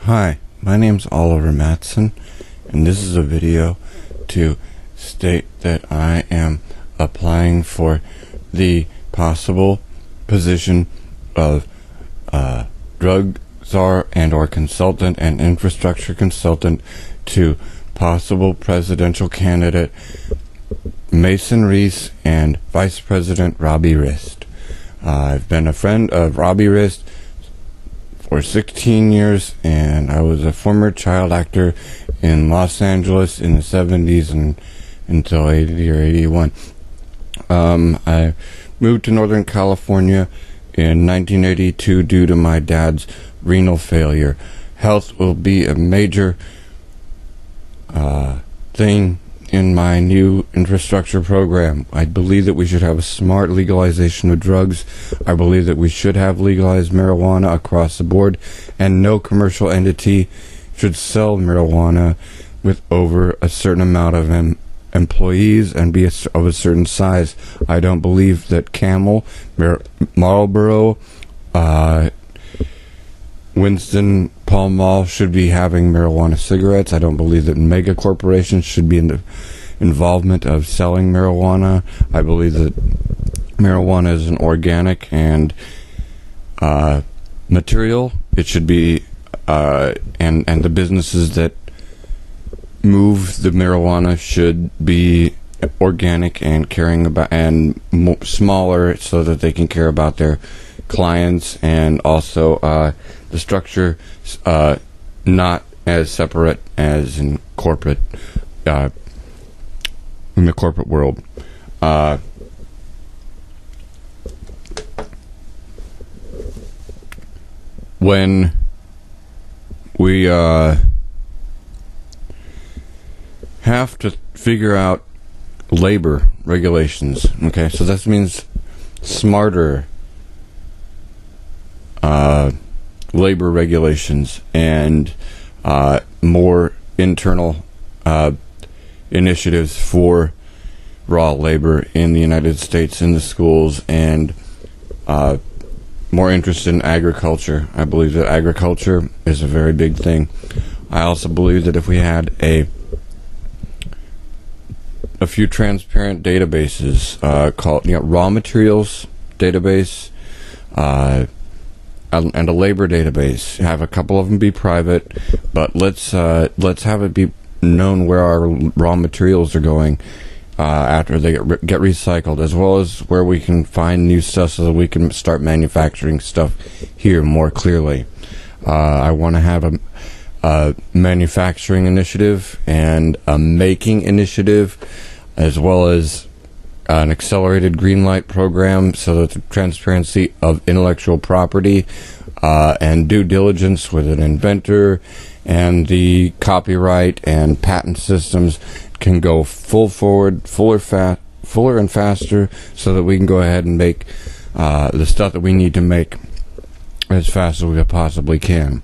Hi, my name's Oliver Mattson, and this is a video to state that I am applying for the possible position of drug czar and or consultant and infrastructure consultant to possible presidential candidate Mason Reese and Vice President Robbie Rist. I've been a friend of Robbie Rist for 16 years, and I was a former child actor in Los Angeles in the 70s and until 80 or 81. I moved to Northern California in 1982 due to my dad's renal failure. Health will be a major thing in my new infrastructure program. I believe that we should have a smart legalization of drugs. I believe that we should have legalized marijuana across the board, and no commercial entity should sell marijuana with over a certain amount of employees and be of a certain size. I don't believe that Camel, Marlboro, Winston, Pall Mall should be having marijuana cigarettes. I don't believe that mega corporations should be in the involvement of selling marijuana. I believe that marijuana is an organic and material. It should be and the businesses that move the marijuana should be organic and caring about and smaller so that they can care about their clients, and also the structure not as separate as in corporate in the corporate world. When we have to figure out labor regulations, okay, so that means smarter labor regulations and more internal initiatives for raw labor in the United States in the schools, and more interest in agriculture. I believe that agriculture is a very big thing. I also believe that if we had a few transparent databases called raw materials database and a labor database, have a couple of them be private, but let's have it be known where our raw materials are going after they get recycled, as well as where we can find new stuff so that we can start manufacturing stuff here more clearly. I want to have a manufacturing initiative and a making initiative, as well as an accelerated green light program, so that the transparency of intellectual property and due diligence with an inventor and the copyright and patent systems can go fuller and faster, so that we can go ahead and make the stuff that we need to make as fast as we possibly can.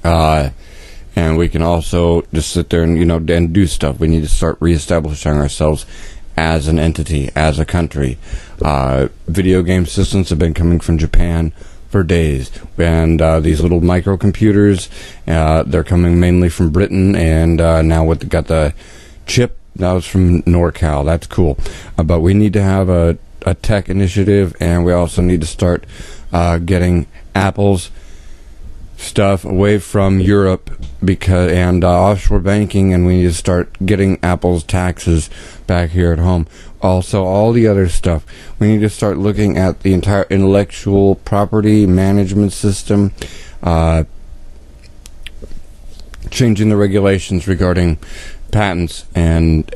And we can also just sit there and do stuff. We need to start reestablishing ourselves as an entity, as a country. Video game systems have been coming from Japan for days, and these little microcomputers, they're coming mainly from Britain, and now got the chip, that was from NorCal. That's cool. But we need to have a tech initiative, and we also need to start getting Apple's stuff away from Europe and offshore banking, and we need to start getting Apple's taxes back here at home. Also, all the other stuff, we need to start looking at the entire intellectual property management system, changing the regulations regarding patents, and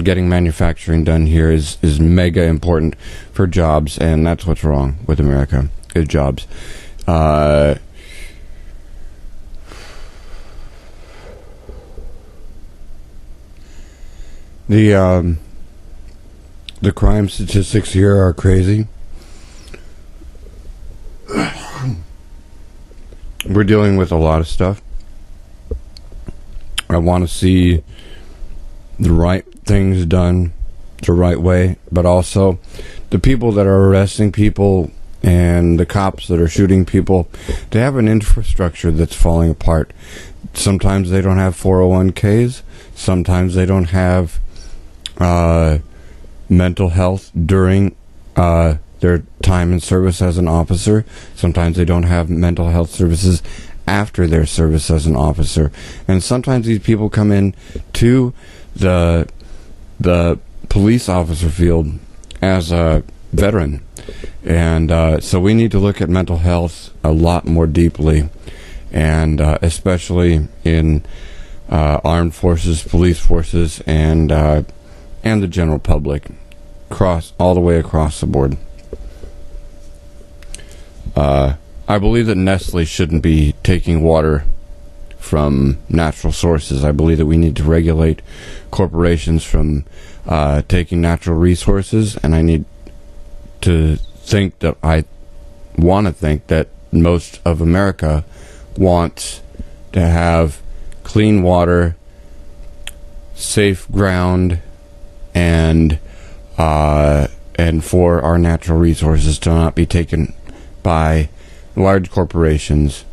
getting manufacturing done here is mega important for jobs, and that's what's wrong with America, is jobs. The crime statistics here are crazy. We're dealing with a lot of stuff. I want to see the right things done the right way, but also the people that are arresting people and the cops that are shooting people, they have an infrastructure that's falling apart. Sometimes they don't have 401ks. Sometimes they don't have mental health during their time in service as an officer. Sometimes they don't have mental health services after their service as an officer. And sometimes these people come in to the police officer field as a veteran. And so we need to look at mental health a lot more deeply, and especially in armed forces, police forces, and the general public, all the way across the board. I believe that Nestle shouldn't be taking water from natural sources. I believe that we need to regulate corporations from taking natural resources, and I want to think that most of America wants to have clean water, safe ground, and for our natural resources to not be taken by large corporations.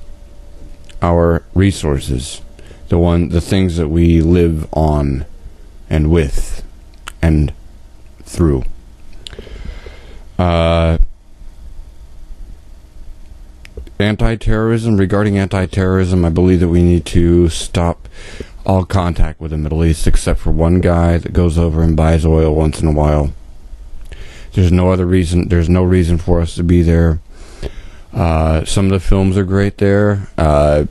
Our resources, the things that we live on and with and through. Regarding anti-terrorism, I believe that we need to stop all contact with the Middle East except for one guy that goes over and buys oil once in a while. There's no reason for us to be there. Some of the films are great there, and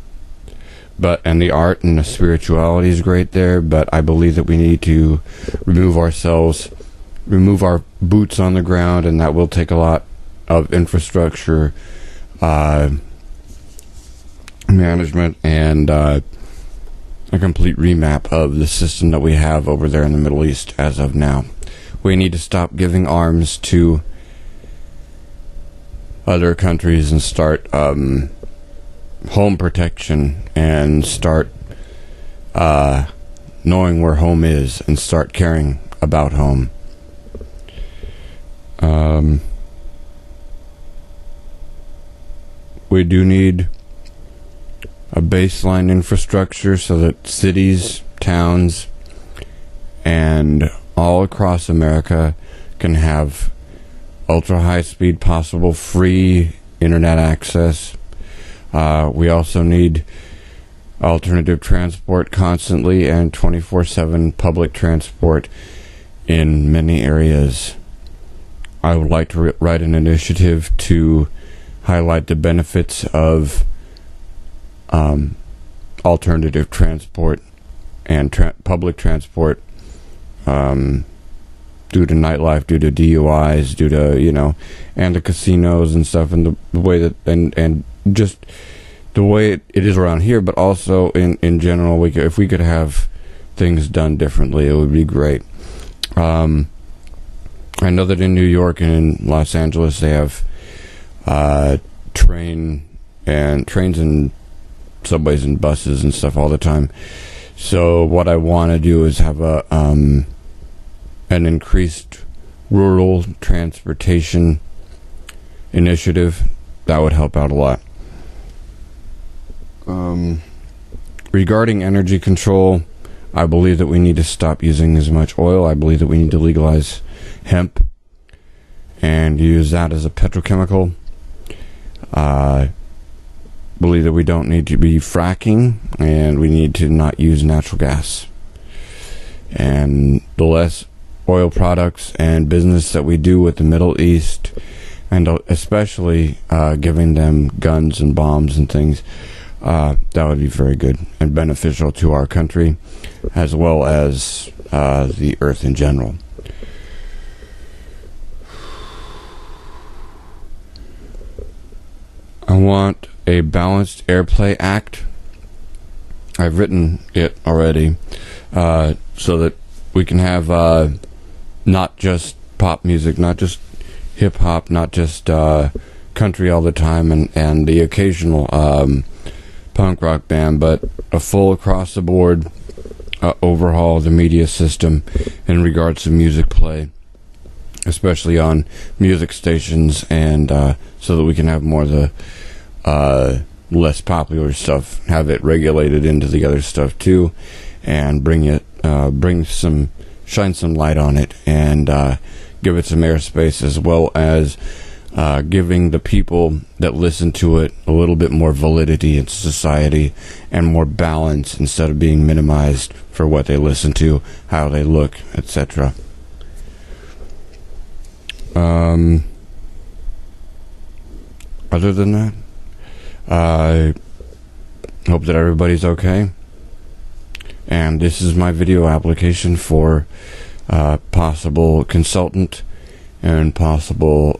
the art and the spirituality is great there, but I believe that we need to remove our boots on the ground, and that will take a lot of infrastructure management and a complete remap of the system that we have over there in the Middle East as of now. We need to stop giving arms to other countries and start home protection, and start knowing where home is and start caring about home. We do need a baseline infrastructure so that cities, towns, and all across America can have ultra high speed possible free internet access. We also need alternative transport constantly and 24/7 public transport in many areas. I would like to write an initiative to highlight the benefits of alternative transport and public transport due to nightlife, due to DUIs, due to, and the casinos and stuff, and the way that, and just the way it is around here, but also in general, if we could have things done differently, it would be great. I know that in New York and in Los Angeles, they have trains and subways and buses and stuff all the time. So what I want to do is have an increased rural transportation initiative that would help out a lot. Regarding energy control, I believe that we need to stop using as much oil. I believe that we need to legalize hemp and use that as a petrochemical. Believe that we don't need to be fracking, and we need to not use natural gas. And the less oil products and business that we do with the Middle East, and especially giving them guns and bombs and things, that would be very good and beneficial to our country as well as the earth in general. I want a balanced airplay act. I've written it already, so that we can have not just pop music, not just hip hop, not just country all the time, and the occasional punk rock band, but a full across the board overhaul of the media system in regards to music play. especially on music stations, and so that we can have more of the less popular stuff, have it regulated into the other stuff too, and shine some light on it, and give it some airspace, as well as giving the people that listen to it a little bit more validity in society and more balance, instead of being minimized for what they listen to, how they look, etc. Other than that, I hope that everybody's okay. And this is my video application for possible consultant and possible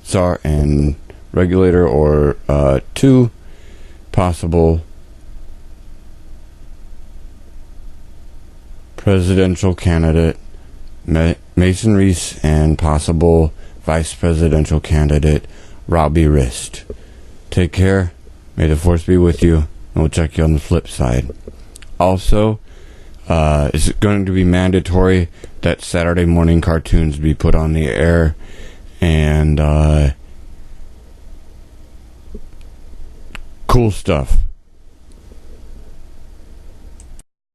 Czar and regulator, or 2 possible presidential candidate Mason Reese and possible vice presidential candidate Robbie Rist. Take care. May the force be with you, and we'll check you on the flip side. Also, is it going to be mandatory that Saturday morning cartoons be put on the air, and cool stuff.